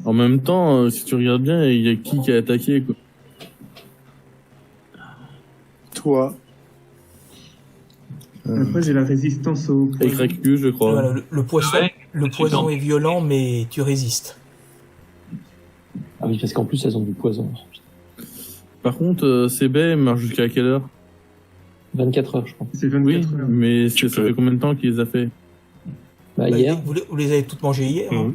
En même temps, si tu regardes bien, il y a qui a attaqué, quoi. Toi. Après, j'ai la résistance au Et poison. Krakus, je crois. Voilà, le poison, Ouais, le poison est violent, mais tu résistes. Ah oui, parce qu'en plus, elles ont du poison. Par contre, CB marche jusqu'à quelle heure? 24 heures, je crois. C'est 24 Oui, heures. mais Tu ça peux. fait combien de temps qu'il les a fait? Bah, Bah, hier, vous les avez toutes mangées hier. Hein.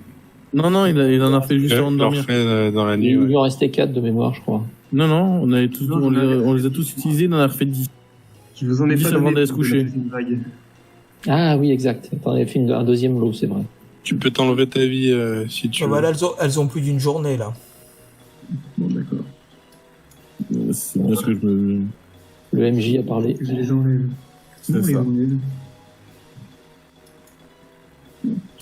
Non, il en a fait juste avant de Il en dormir. refait dans la nuit. il Ouais. lui en restait 4 de mémoire, je crois. Non, on a tous, Non, on les a tous utilisés, il en a refait 10. Je vous en ai 10 pas avant donné d'aller se pour coucher. la deuxième vague. Ah oui, exact. T'en avais fait un deuxième lot, c'est vrai. Tu peux t'enlever ta vie si tu Ah, veux. voilà, elles ont plus d'une journée là. Bon, d'accord. C'est bien ce que je me... Le MJ a parlé. Je les enlève. C'est Non, les ça. enlève.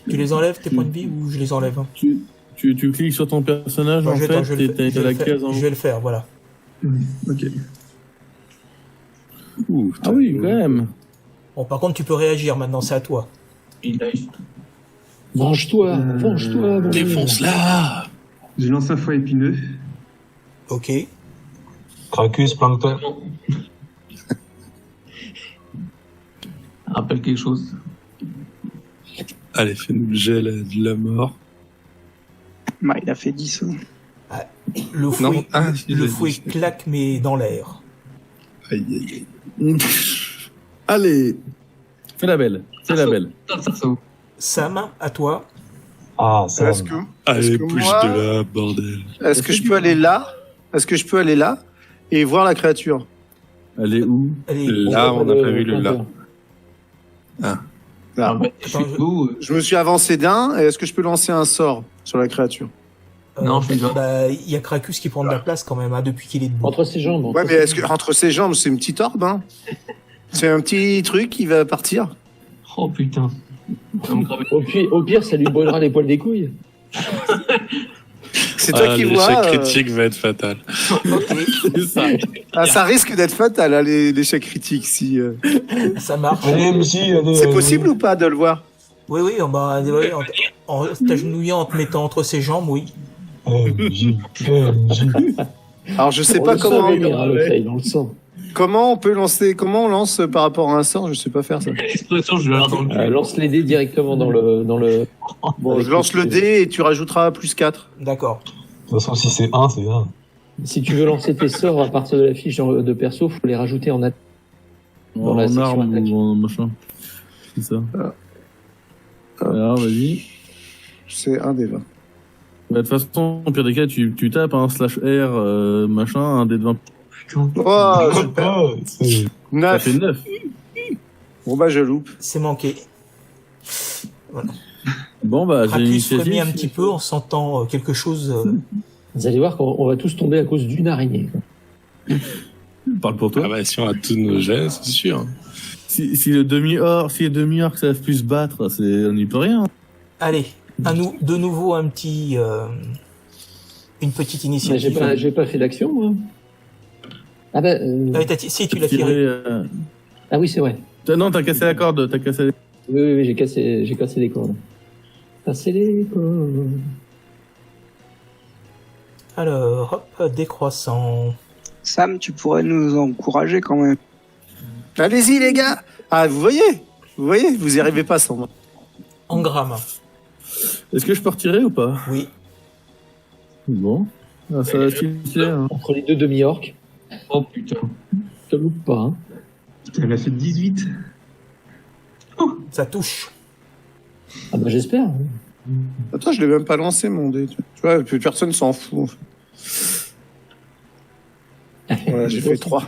Tu les enlèves tes points de vie ou je les enlève? Tu cliques sur ton personnage, Bon, en attends, fait, je vais le t'as faire, la case en je haut. vais le faire, voilà. Ok. Ouh, Ah oui, quand même. Bon, par contre, tu peux réagir maintenant, c'est à toi. Venge-toi, venge-toi. mon Défonce-la. J'ai lancé un foie épineux. Ok. Krakus, Plankton. Rappelle quelque chose. Allez, fais-nous le gel de la mort. Bah, il a fait 10. Le fouet, si, le j'ai fouet dit. claque, mais dans l'air. Aïe, aïe, aïe. Allez, fais la belle, fais la belle. Sam, à toi. Ah, ça. Est-ce que, Allez, que bouge moi- de là, bordel. est-ce que je peux aller là? Est-ce que je peux aller là et voir la créature? Elle est où? Allez, Là, on n'a pas vu le là. pointeur. Là. attends, Je me suis avancé d'un, et est-ce que je peux lancer un sort sur la créature? Non, je suis là. bah, il y a Krakus qui prend de la place quand même, hein, depuis qu'il est debout. Entre ses jambes. Ouais, mais est-ce que entre ses jambes, c'est une petite orbe, hein? C'est un petit truc qui va partir? Oh putain. Ça me grave. Au pire, ça lui brûlera les poils des couilles. C'est toi qui vois. L'échec critique va être fatal. C'est ça. Ça risque d'être fatal, hein, l'échec critique. Si, Ça marche. Allez, MC, allez. c'est possible ou pas de le voir? Oui, oui, en t'agenouillant, en te mettant entre ses jambes, oui. MJ. Alors, je sais On pas le sent comment. venir, hein, le fail, on le sent. Comment on peut lancer? Comment on lance par rapport à un sort? Je sais pas faire ça. L'expression, je vais l'air dans le cul. Lance les dés directement dans le. Bon, avec je lance le dé et tu rajouteras plus 4. D'accord. De toute façon, si c'est 1, c'est 1. Si tu veux lancer tes sorts à partir de la fiche de perso, faut les rajouter en attaque. Dans la En section arme attaque. ou en machin. C'est ça. Alors, vas-y. C'est un des 20. Bah, de toute façon, au pire des cas, tu tapes un /R, machin, un dé de 20. Putain. Oh, super. Ah, c'est- Ça 9. fait 9. Bon, bah, je loupe. C'est manqué. Bon, bah, j'ai Krakus l'initiative. remit un petit peu en sentant quelque chose. Vous allez voir qu'on va tous tomber à cause d'une araignée. Parle pour toi. Ah bah, si on a tous nos jets, c'est sûr. Si le demi-orc, savent plus se battre, on n'y peut rien. Allez, de nouveau une petite Mais initiative. j'ai pas fait d'action, moi. Ah bah. Si, tu l'as Tirer, tiré. Ah oui, c'est vrai. Non, t'as cassé la corde, Oui, j'ai cassé les cordes. Cassé les cordes. Alors, hop, décroissant. Sam, tu pourrais nous encourager quand même. Allez-y, les gars. Ah, vous voyez, vous y arrivez pas sans moi. Engramme. Est-ce que je peux retirer ou pas? Oui. Bon. Ah, ça va filer, hein. Entre les deux demi-orques, Oh putain. ça loupe pas. Hein. Putain, elle a fait 18. Ça touche. Ah bah j'espère. Attends, je l'ai même pas lancé, mon dé. Tu vois, plus personne s'en fout. En fait. Voilà, j'ai fait 3.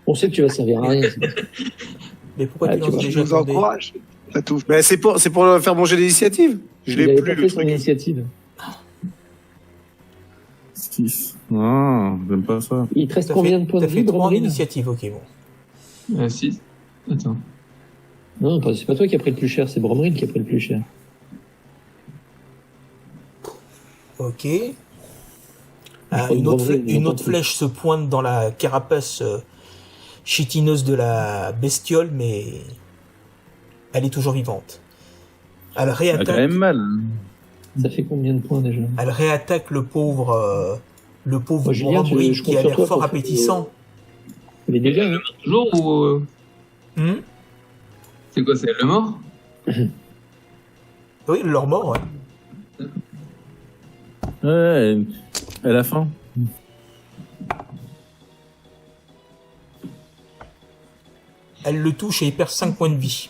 On sait que tu vas servir à rien. Mais pourquoi Ah, tu tu lances vois, Je déjà nous ton dé? encourage. Ça touche. Mais c'est pour faire mon jet d'initiative. Je Il l'ai avait plus, pas le fait son truc. initiative. 6. Non, j'aime pas ça. Il te reste T'as combien fait- de points de T'as vie, fait 3 en Bromrine? initiative, ok, bon. 6. Attends. Non, c'est pas toi qui as pris le plus cher, c'est Bromrine qui a pris le plus cher. Ok. crois que Une autre, Bromrine, il une n'a autre pas flèche se pointe dans la carapace chitineuse de la bestiole, mais elle est toujours vivante. Elle Elle a quand réattaque, même mal. Ça fait combien de points déjà? Elle réattaque le pauvre Moi, Julien, Brombril je qui compte a sur l'air toi fort pour- appétissant. Les dégâts, hein. Toujours ou. Hmm C'est quoi, c'est le mort? Oui, leur mort, ouais. Ouais, elle a faim. Elle le touche et il perd 5 points de vie.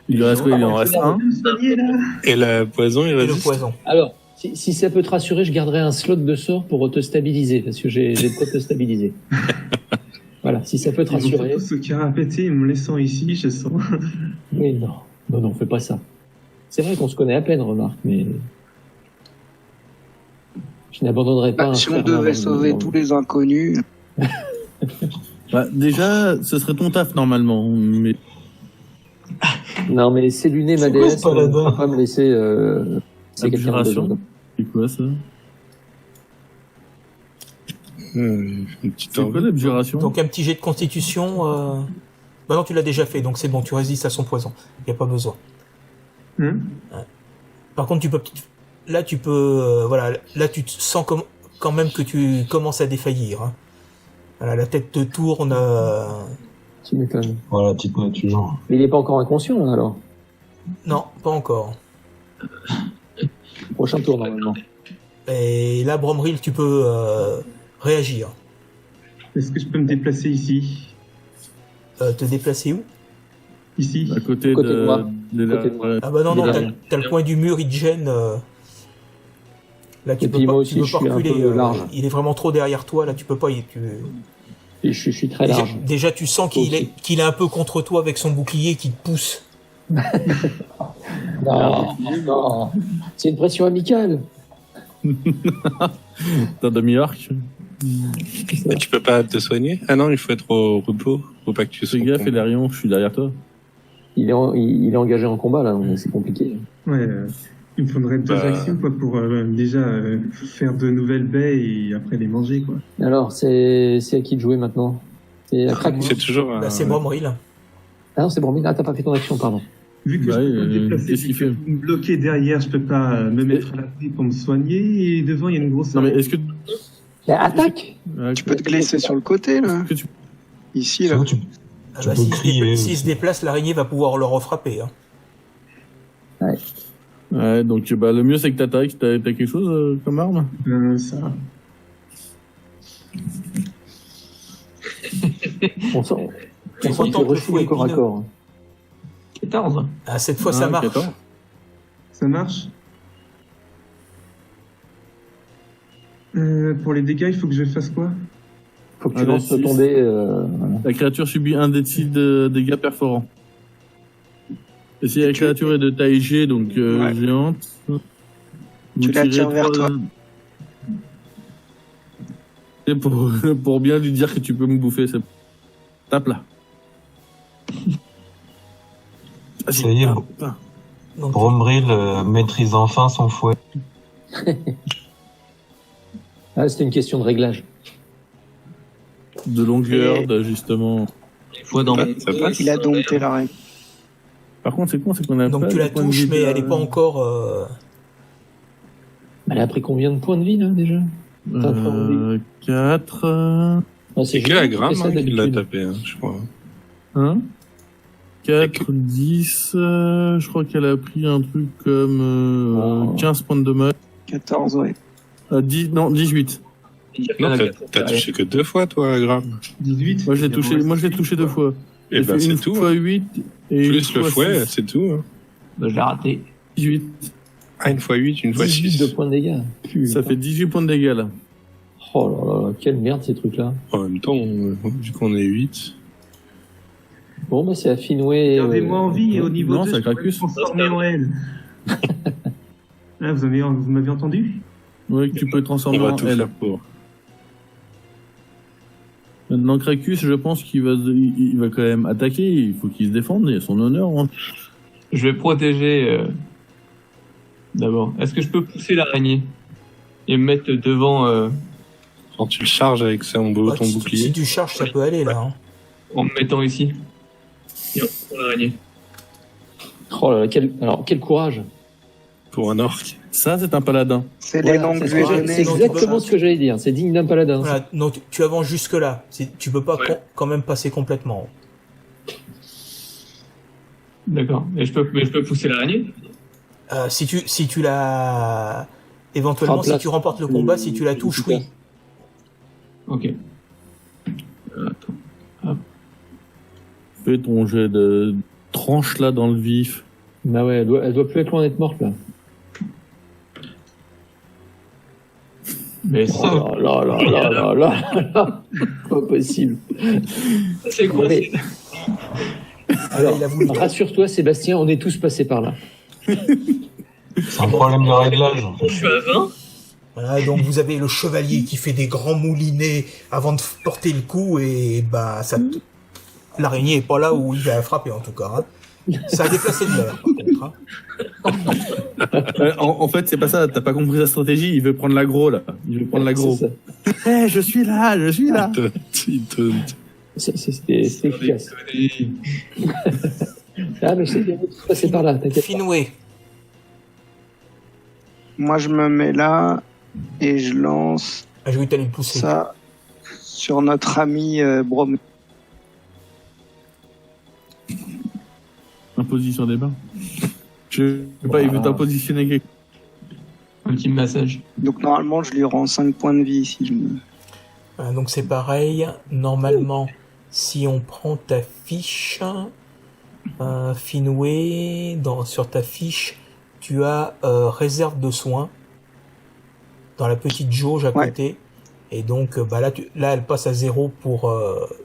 Il lui reste quoi? Il en reste un. Et la poison, il Et le résiste. poison. Alors, si ça peut te rassurer, je garderai un slot de sort pour te stabiliser, parce que j'ai de quoi te stabiliser. Voilà, si ça peut te Ils vont rassurer. tous se carapéter en me laissant ici, je sens. Mais non, fais pas ça. C'est vrai qu'on se connaît à peine, remarque, mais je n'abandonnerai pas. un Si on frère devait dans- sauver dans- tous les inconnus, Bah, déjà, ce serait ton taf normalement. Mais Non, mais c'est luné ma C'est quoi déesse, ce paladin on va pas me laisser. C'est quelqu'un de Abjuration. besoin. c'est quoi ça? Une petite C'est quoi l'abjuration? Donc un petit jet de constitution. Bah non, tu l'as déjà fait, donc c'est bon, tu résistes à son poison. Il n'y a pas besoin. Hein Par contre, tu peux... Là, tu peux... voilà, là, tu te sens quand même que tu commences à défaillir. Hein. Voilà, la tête te tourne. Tu m'étonnes. Voilà, petite nature. Mais il est pas encore inconscient, là, alors. Non, pas encore. Prochain tour, normalement. Et là, Bromril, tu peux réagir. Est-ce que je peux me déplacer ici? Te déplacer où? Ici? À côté Côté de de, moi. de la- Côté de moi. Ah bah non, Il est non, derrière. t'as le point du mur, il te gêne. Là, tu Et peux puis pas, moi aussi, tu peux je pas suis un reculer. peu large. Il est vraiment trop derrière toi, là, tu peux pas. Et je suis très large. Déjà, tu sens qu'il Aussi. est un peu contre toi avec son bouclier qui te pousse. Non, non. C'est une pression amicale. T'as demi-arc. Et tu peux pas te soigner? Ah non, il faut être au repos. Faut pas que tu sois. Fais gaffe, Elarion, je suis derrière toi. Il est engagé en combat, là, donc c'est compliqué. Ouais, il me faudrait 2 Bah. actions quoi, pour déjà faire de nouvelles baies et après les manger. Quoi. Alors, c'est à qui de jouer maintenant? C'est à Kraken. C'est toujours. Là, c'est Bromril. Ah non, c'est Bromine. Ah, t'as pas fait ton action, pardon. Vu que Bah je peux oui, pas me déplacer, qu'est-ce qu'il vu que fait vous me bloquez derrière, je peux pas me mettre à l'abri pour me soigner et devant il y a une grosse. Non mais est-ce que Bah, attaque! tu peux te glisser sur le côté, là. est-ce que tu- Ici, là. Sinon, tu Ah Tu bah, peux s'il crier s'il aussi. se déplace, l'araignée va pouvoir le refrapper. Hein. Ouais, donc bah le mieux c'est que t'attaques. T'as quelque chose comme arme? Ça. On sent Tu que tu entends le refuses fouet au corps à épineux. corps. 14. Ah, cette fois, ça Ah, marche. 14. Ça marche. Pour les dégâts, il faut que je fasse quoi? Faut que tu Ah, lances six. ton dé. Voilà. La créature subit un des 6 de dégâts perforants. Et si la créature est de taille G, donc Ouais. géante, vous Tu la tirez tires vers 3 toi. Et pour bien lui dire que tu peux me bouffer, c'est... Tape là. Ça y est, Donc, Bromril maîtrise enfin son fouet. Ah, c'était une question de réglage. De longueur, d'ajustement. Fouet dans Ça passe. Il a dompté l'araignée. Par contre, c'est con, c'est qu'on a donc pas tu le la point de touches, vie mais de- elle n'est pas encore... Elle a pris combien de points de vie, là, déjà? 4... Ah, C'est que Julien la qui gramme fait ça qui l'a d'habitude. tapé, hein, je crois. 4, 10... je crois qu'elle a pris un truc comme 15 points de dommage. 14, ouais. 18. Non, t'as touché que 2 fois, toi, gramme. 18. Moi, je l'ai touché 2 fois. Et J'ai ben, fait c'est une tout. fois hein. 8 et Plus une le fois fouet, 6. c'est tout. Hein. Je l'ai raté. 18. Ah, une fois 8, une fois 18 6. de points de dégâts. Ça fait 18 points de dégâts, là. Oh là là, quelle merde ces trucs-là. En même temps, vu qu'on est 8. Bon, bah c'est à Finway. Gardez-moi en vie et au niveau non, 2, ça je pourrais me Cracus. transformer en elle. Là, vous m'avez entendu? Oui, que tu peux transformer On va en tout L. faire pour. Maintenant, Cracus, je pense qu'il il va quand même attaquer. Il faut qu'il se défende. Il y a son honneur. Hein. Je vais protéger d'abord. Est-ce que je peux pousser l'araignée et me mettre devant Quand tu le charges avec ton Bah, ton si bouclier. tu charges, ça peut aller, là. Hein. en me mettant ici et en prenant l'araignée? Oh là là, quel courage. Pour un orc. Ça, c'est un paladin. C'est Voilà, les noms que c'est je lui ai c'est donnés. exactement ce que j'allais dire. C'est digne d'un paladin. Voilà, donc tu avances jusque là. Tu peux pas Ouais. quand même passer complètement. D'accord. Mais je peux pousser l'araignée. Si tu la éventuellement Frappe là. si tu remportes le combat, si tu la touches, oui. Ok. Attends. Fais ton jet de tranche là dans le vif. Bah ouais, elle doit plus être loin d'être morte là. Mais ça, Oh là là là là là là. Pas possible. c'est quoi Mais- Alors, Il a voulu- rassure-toi Sébastien, on est tous passés par là. C'est un problème de réglage. En fait. Je suis à 20. Voilà, donc vous avez le chevalier qui fait des grands moulinets avant de porter le coup et bah ça l'araignée est pas là où il va frapper en tout cas. Hein. Ça a déplacé de l'air par contre. Hein. En fait, c'est pas ça. T'as pas compris sa stratégie. Il veut prendre l'aggro là. Il veut prendre l'aggro. C'est ça. Je suis là. Je suis là. C'était efficace. Ah mais c'est bien, on est tous passés par là, t'inquiète pas. Finwë. Moi, je me mets là et je lance Ah, je vais t'aller le pousser. ça sur notre ami Brom. Imposition des bains. Je sais pas. Il veut t'impositionner quelque Un petit massage. Donc, normalement, je lui rends 5 points de vie si je me... Voilà, donc c'est pareil. Normalement, si on prend ta fiche, Finwë, sur ta fiche, tu as réserve de soins dans la petite jauge à Ouais. côté. Et donc, bah là, elle passe à 0 pour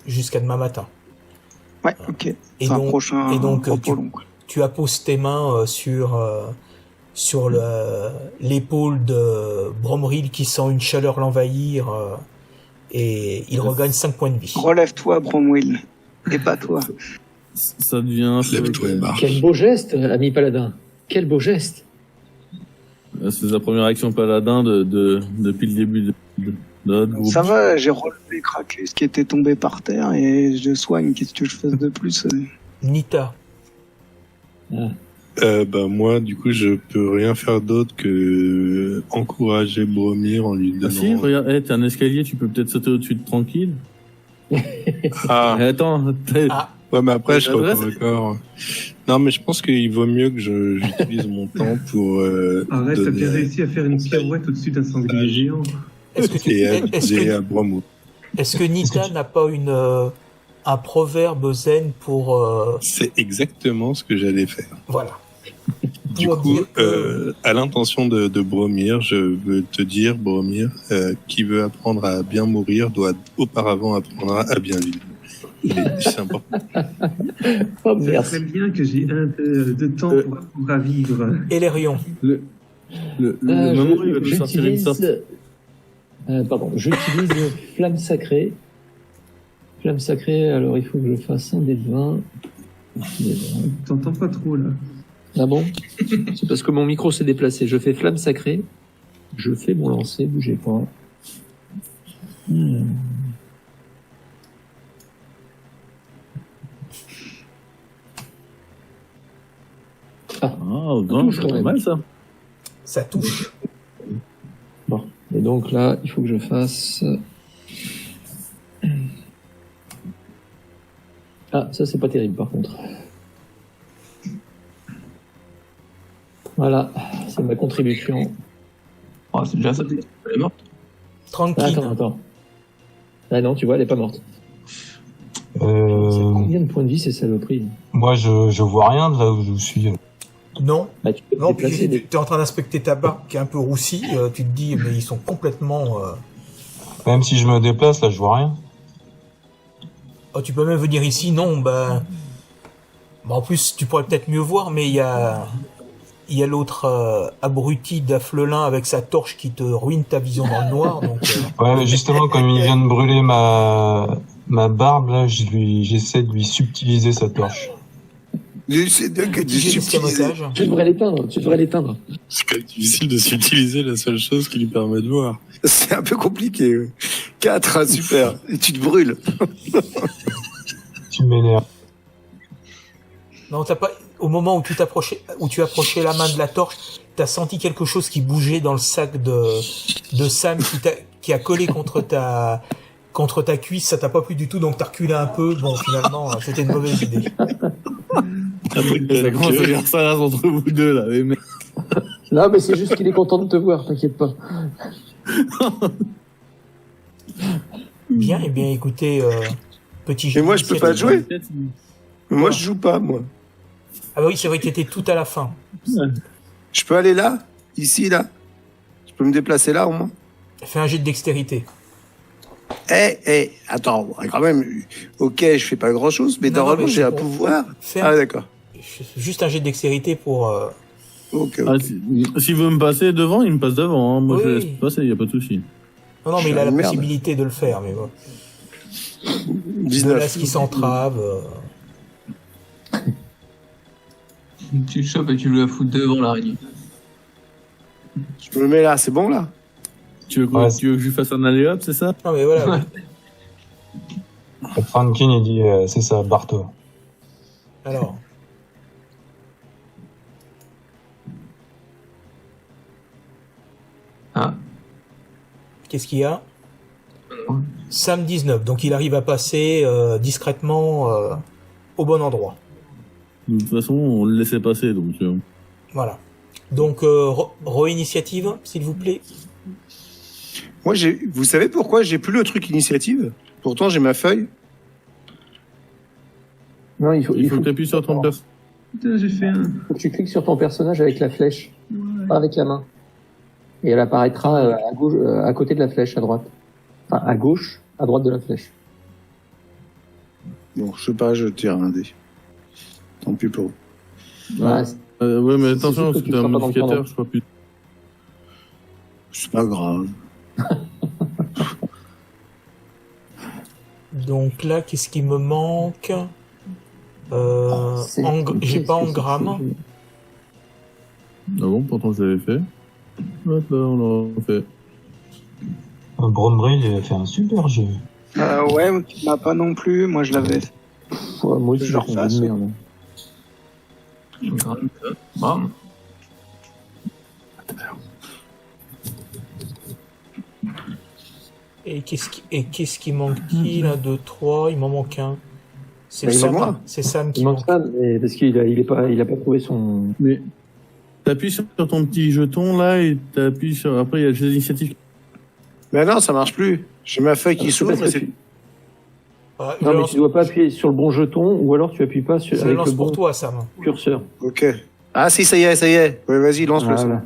jusqu'à demain matin. Ouais, ok. Et C'est un donc, prochain et donc, repos long, quoi. tu apposes tes mains sur l'épaule de Bromril qui sent une chaleur l'envahir et il regagne 5 points de vie. Relève-toi, Bromwell. Et pas toi. Ça devient. Lève-toi et marche. Quel beau geste, ami paladin. Quel beau geste. C'est sa première action paladin depuis le début de notre groupe. Ça va, j'ai relevé Krakus qui était tombé par terre et je soigne. Qu'est-ce que je fasse de plus Nita. Bah moi, du coup, je peux rien faire d'autre que encourager Bromir en lui Ah si, donnant. regarde, t'as un escalier, tu peux peut-être sauter au-dessus de tranquille. Ah, Attends, Ah. ouais, mais après, je L'adresse- serai encore. Non, mais je pense qu'il vaut mieux que j'utilise mon temps pour Arrête, t'as donner bien réussi à faire une pirouette au-dessus d'un sanglier géant. Est-ce que, et est-ce à que, Bromou. est-ce que Nita n'a pas un proverbe zen pour C'est exactement ce que j'allais faire. voilà. Du Pour coup, dire que- à l'intention de Bromir, je veux te dire, Bromir, qui veut apprendre à bien mourir doit auparavant apprendre à bien vivre. Et c'est important. Oh C'est merde. très bien que j'ai un peu de temps pour apprendre à vivre. Elerion. le moment où il va te sortir une sorte. J'utilise flamme sacrée. Flamme sacrée, alors il faut que je fasse un des 20. T'entends pas trop là. Ah bon? C'est parce que mon micro s'est déplacé. Je fais flamme sacrée. Je fais mon lancer, bougez pas. Ah, non, c'est pas mal ça. Ça touche. Bon. Et donc là, il faut que je fasse. Ah, ça c'est pas terrible par contre. Voilà, c'est ma contribution. Oh, c'est déjà ça. Elle est morte. Ah, Tranquille. attends. Ah non, tu vois, elle est pas morte. C'est Euh, combien de points de vie ces saloperies? moi, je vois rien de là où je suis. Non. Bah, tu peux te Non, puis déplacer. tu es en train d'inspecter ta barbe qui est un peu roussie. Tu te dis, mais ils sont complètement. Même si je me déplace, là, je vois rien. Oh, tu peux même venir ici. Non, bah en plus, tu pourrais peut-être mieux voir, mais il y a l'autre abruti d'Afflelin avec sa torche qui te ruine ta vision dans le noir. Donc, Ouais, mais justement, comme il vient de brûler ma barbe, là, j'essaie de lui subtiliser sa torche. C'est dingue que tu j'ai subtilises. l'escamotage. Tu devrais l'éteindre. C'est quand même difficile de s'utiliser la seule chose qui lui permet de voir. C'est un peu compliqué. 4, super. Et tu te brûles. Tu m'énerves. Non, t'as pas. au moment où tu approchais la main de la torche, t'as senti quelque chose qui bougeait dans le sac de Sam qui a collé contre ta cuisse, ça t'a pas plu du tout, donc t'as reculé un peu. Bon, finalement, c'était une mauvaise idée. Ça commence à faire ça entre vous deux, là. Mais... Non, mais c'est juste qu'il est content de te voir, t'inquiète pas. Bien, eh bien, écoutez, petit jeu. Mais moi, je peux pas jouer. Moi, je joue pas, moi. Ah bah oui, c'est vrai que t'étais tout à la fin. Je peux aller là? Ici, là? Je peux me déplacer là, au moins? Fais un jet de dextérité. Attends, quand même, ok, je fais pas grand chose, mais Non, normalement, mais j'ai c'est un pour- pouvoir. Faire Ah, d'accord. juste un jet de dextérité pour... Ok. Ah, s'il veut me passer devant, il me passe devant. Hein. Moi, je Oui. laisse passer, y a pas de souci. Non, mais il a la Merde. possibilité de le faire, mais bon. De 19. là, ce qui s'entrave. Tu le chopes et tu le fous devant l'araignée. Je me mets là, c'est bon, là? Tu veux, quoi, Ouais, tu veux que je lui fasse un alley-up, c'est ça? Non, mais voilà. Franklin, il dit, c'est ça, Barto. Alors. Ah. Qu'est-ce qu'il y a? Sam 19, donc il arrive à passer discrètement au bon endroit. De toute façon, on le laissait passer, donc... Voilà. Donc, re-initiative, s'il vous plaît. Moi, vous savez pourquoi j'ai plus le truc initiative? Pourtant, j'ai ma feuille. Non, il faut Il faut que tu appuies sur ton personnage. Putain, j'ai fait un. faut que tu cliques sur ton personnage avec la flèche, pas avec la main. Et elle apparaîtra à gauche, à côté de la flèche, à droite. Enfin, à gauche, à droite de la flèche. Bon, je sais pas, je tire un dé. Tant pis pour vous. Ouais, Ouais, mais C'est attention, sûr que parce que tu t'as un seras pas dans le modificateur, pendant. je crois plus. C'est pas grave. Donc là, qu'est-ce qui me manque c'est- J'ai pas qu'est-ce que engramme. Ah bon, pourtant je l'avais fait. Hop là, on l'a refait. Brombril, il a fait un super jeu. Ouais, mais tu m'as pas non plus. Moi, je l'avais. Ouais, moi aussi, Je le j'ai fait refasse. une merde. Bam. Et qu'est-ce qui manque qui 1, 2, 3, il m'en manque un. C'est Bah, il Sam, manque moi. c'est Sam qui Il manque. manque ça, mais parce qu'il il a pas trouvé son. Mais t'appuies sur ton petit jeton là et t'appuies sur. Après, il y a les initiatives. Mais non, ça marche plus. J'ai ma feuille qui C'est s'ouvre, parce mais que c'est... tu- Ah, Non, je mais lance, tu dois pas appuyer sur le bon jeton, ou alors tu appuies pas je avec lance le bon pour toi, Sam. curseur. Ok. Ah si, ça y est. Ouais, vas-y, lance-le. Voilà. ça.